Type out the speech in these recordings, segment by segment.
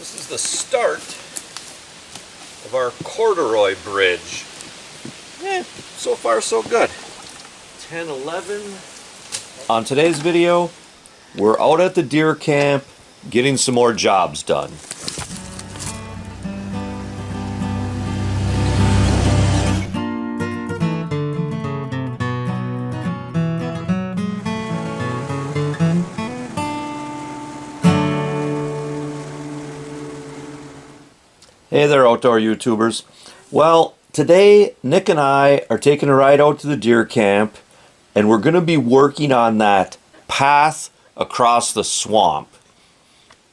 This is the start of our corduroy bridge. So far so good. 10, 11. On today's video, we're out at the deer camp getting some more jobs done. Hey there, outdoor YouTubers. Well, today Nick and I are taking a ride out to the deer camp, and we're going to be working on that path across the swamp.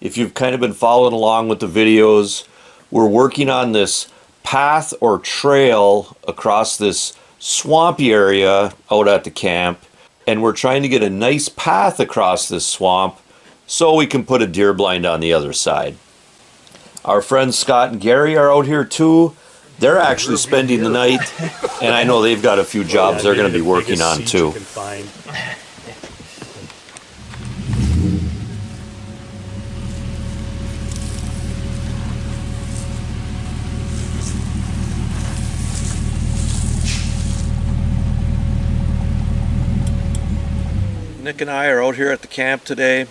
If you've kind of been following along with the videos, we're working on this path or trail across this swampy area out at the camp, and we're trying to get a nice path across this swamp so we can put a deer blind on the other side. Our friends Scott and Gary are out here too. They're actually spending the night, and I know they've got a few jobs they're going to be working on too. Nick and I are out here at the camp today,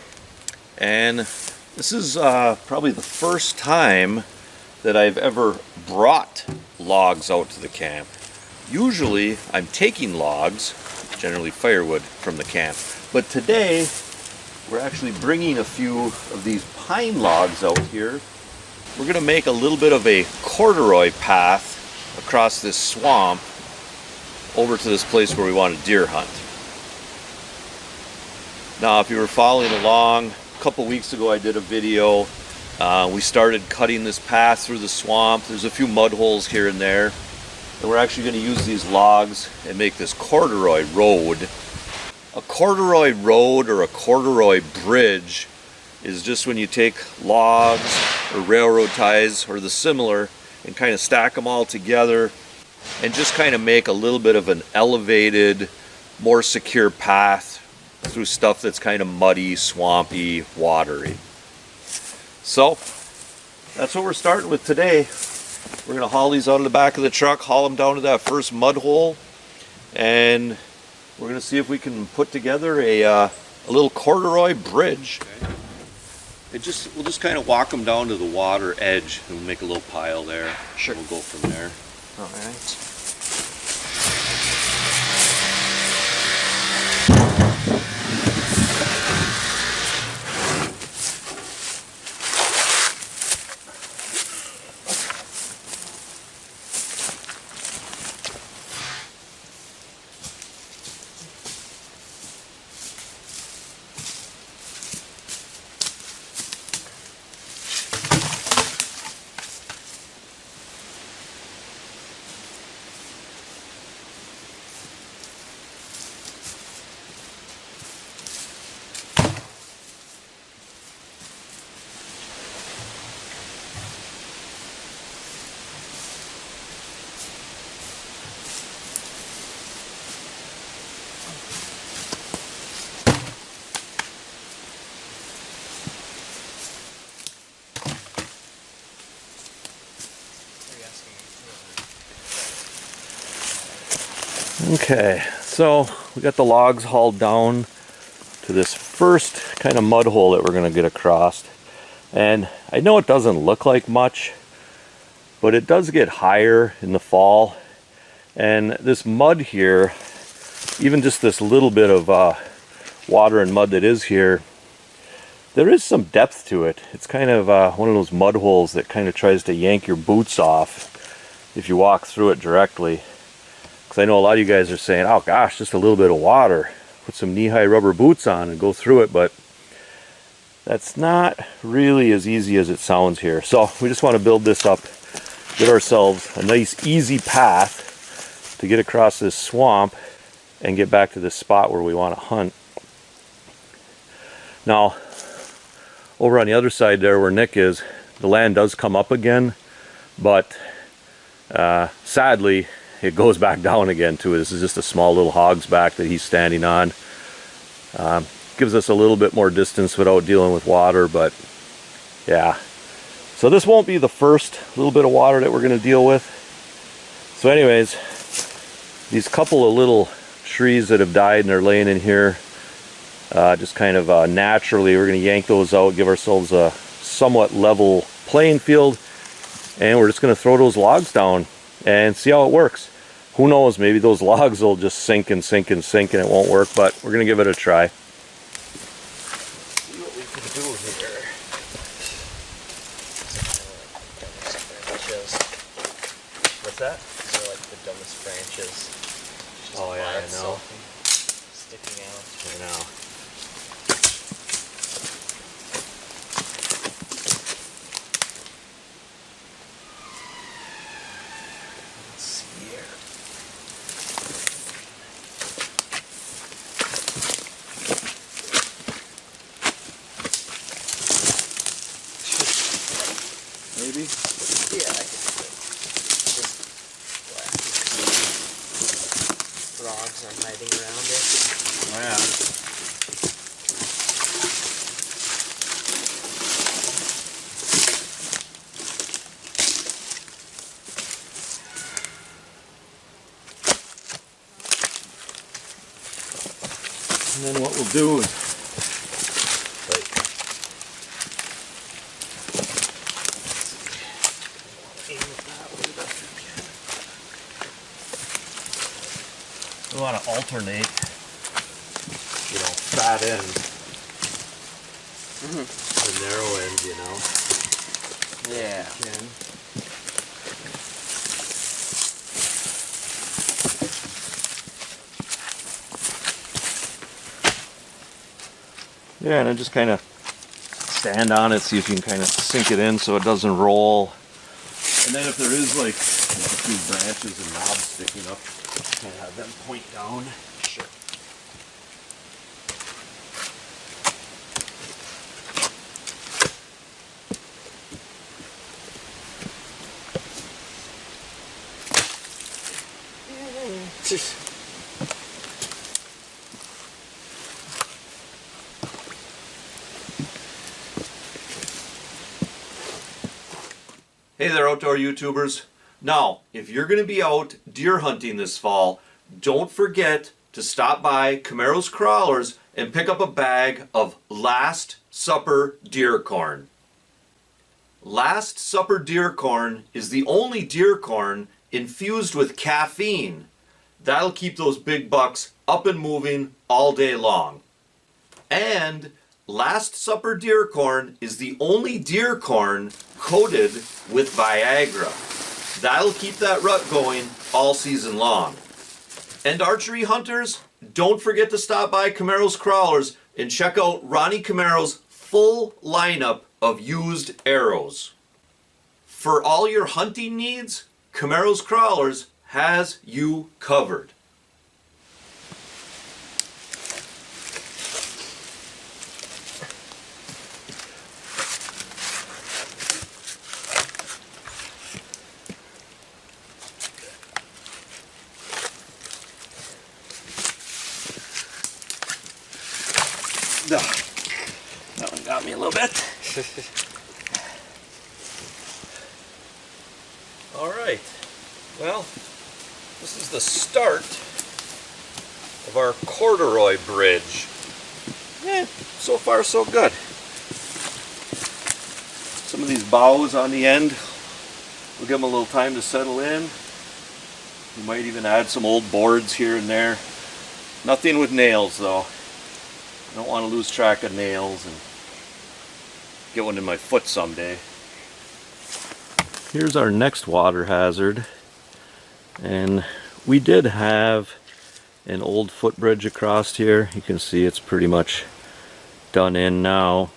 and this is probably the first time that I've ever brought logs out to the camp. Usually I'm taking logs, generally firewood, from the camp. But today we're actually bringing a few of these pine logs out here. We're going to make a little bit of a corduroy path across this swamp over to this place where we want to deer hunt. Now, if you were following along, a couple weeks ago I did a video. We started cutting this path through the swamp. There's a few mud holes here and there, and we're actually going to use these logs and make this corduroy road. A corduroy road or a corduroy bridge is just when you take logs or railroad ties or the similar and kind of stack them all together and just kind of make a little bit of an elevated, more secure path through stuff that's kind of muddy, swampy, watery. So that's what we're starting with today. We're going to haul these out of the back of the truck, haul them down to that first mud hole, and we're going to see if we can put together a little corduroy bridge. We'll just kind of walk them down to the water edge, and we'll make a little pile there. Sure. We'll go from there. All right. Okay, so we got the logs hauled down to this first kind of mud hole that we're going to get across. And I know it doesn't look like much, but it does get higher in the fall. And this mud here, even just this little bit of water and mud that is here, there is some depth to it. It's kind of one of those mud holes that kind of tries to yank your boots off if you walk through it directly. I know a lot of you guys are saying, oh gosh, just a little bit of water, put some knee-high rubber boots on and go through it, but that's not really as easy as it sounds here. So we just want to build this up, get ourselves a nice easy path to get across this swamp and get back to this spot where we want to hunt. Now, over on the other side there where Nick is, the land does come up again, but sadly it goes back down again too. This is just a small little hog's back that he's standing on. Gives us a little bit more distance without dealing with water, but yeah. So this won't be the first little bit of water that we're going to deal with. So anyways, these couple of little trees that have died and are laying in here, just kind of naturally, we're going to yank those out, give ourselves a somewhat level playing field, and we're just going to throw those logs down and see how it works. Who knows, maybe those logs will just sink and sink and sink and it won't work, but we're going to give it a try. See what we can do here. What's that? These are like the dumbest branches. Just Oh yeah, I know. Sticking out. I know. Let's see here. Maybe? Yeah, I can do it. Just black. Frogs are hiding around it. Oh yeah. And then what we'll do is we want to alternate, you know, fat end and narrow end, you know. Yeah. Can. Yeah, and then just kind of stand on it, see if you can kind of sink it in so it doesn't roll. And then if there is like a few branches and knobs sticking up, kind of have them point down. Sure. Hey there, outdoor YouTubers. Now, if you're going to be out deer hunting this fall, don't forget to stop by Camaro's Crawlers and pick up a bag of Last Supper deer corn. Last Supper deer corn is the only deer corn infused with caffeine. That'll keep those big bucks up and moving all day long. And Last Supper deer corn is the only deer corn coated with Viagra. That'll keep that rut going all season long. And archery hunters, don't forget to stop by Camaro's Crawlers and check out Ronnie Camaro's full lineup of used arrows. For all your hunting needs, Camaro's Crawlers has you covered. That one got me a little bit. All right. Well, this is the start of our corduroy bridge. So far so good. Some of these boughs on the end, we'll give them a little time to settle in. We might even add some old boards here and there. Nothing with nails though. I don't want to lose track of nails and get one in my foot someday. Here's our next water hazard, and we did have an old footbridge across here. You can see it's pretty much done in now,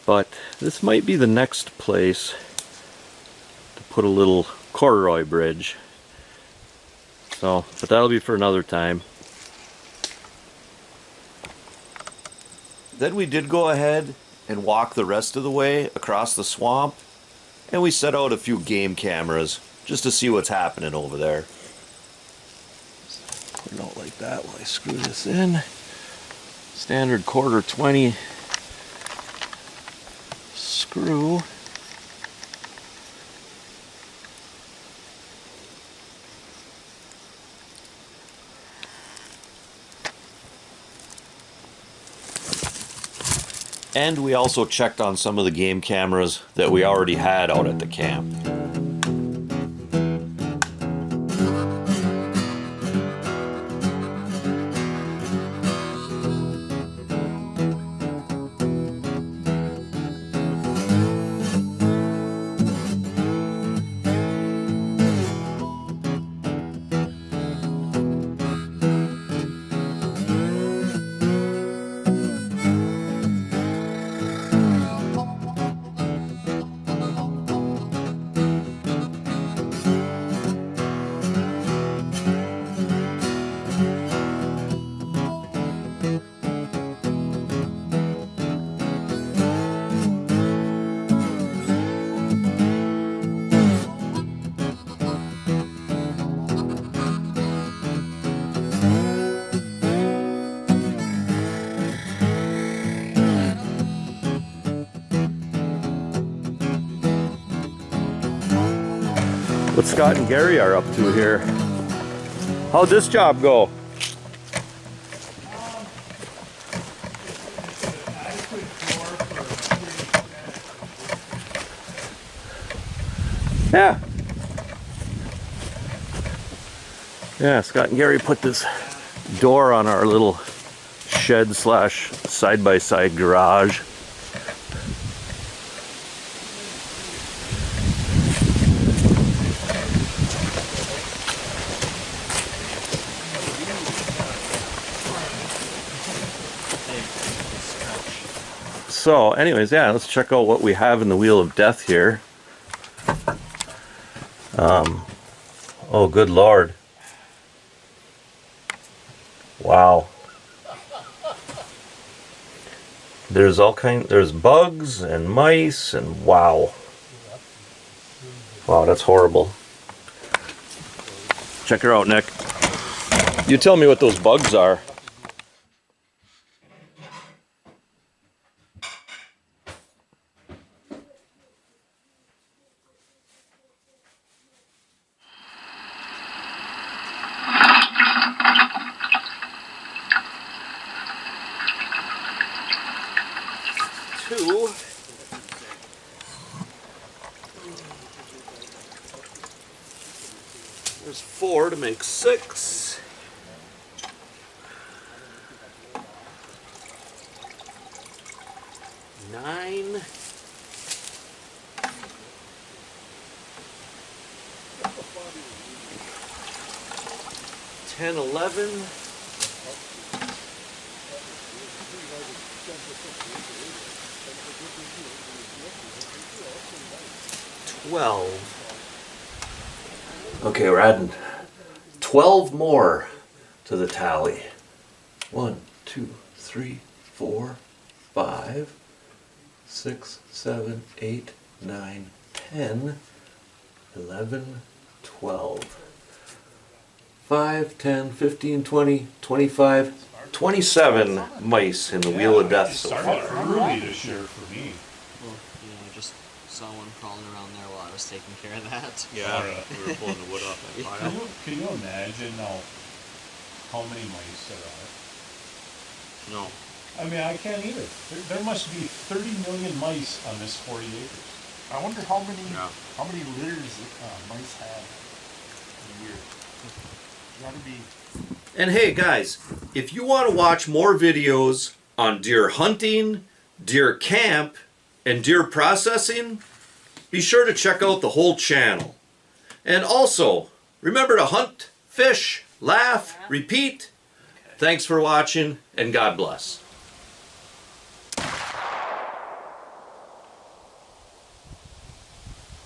but this might be the next place to put a little corduroy bridge. So, but that'll be for another time. Then we did go ahead and walk the rest of the way across the swamp, and we set out a few game cameras just to see what's happening over there. Put it out like that while I screw this in. Standard quarter 20 screw. And we also checked on some of the game cameras that we already had out at the camp. What Scott and Gary are up to here. How'd this job go? Yeah. Yeah, Scott and Gary put this door on our little shed slash side-by-side garage. So anyways, yeah, let's check out what we have in the Wheel of Death here. Oh, good Lord. Wow. There's there's bugs and mice and wow. Wow, that's horrible. Check her out, Nick. You tell me what those bugs are. Two. There's 4 to make 6. Nine. 10, 11. 12. Okay, we're adding 12 more to the tally. 1, 2, 3, 4, 5, 6, 7, 8, 9, 10, 11, 12. 5, 10, 15, 20, 25, 27 mice in the Wheel of Death so far. Early this year for me. Well, you know, I just saw one crawling around there while I was taking care of that. Yeah, we were pulling the wood off that pile. Can you imagine now how many mice there are? No. I mean, I can't either. There must be 30 million mice on this 40 acres. I wonder how many litters mice have in a year. Gotta be. And hey guys, if you want to watch more videos on deer hunting, deer camp, and deer processing, be sure to check out the whole channel. And also, remember to hunt, fish, laugh, repeat. Thanks for watching, and God bless.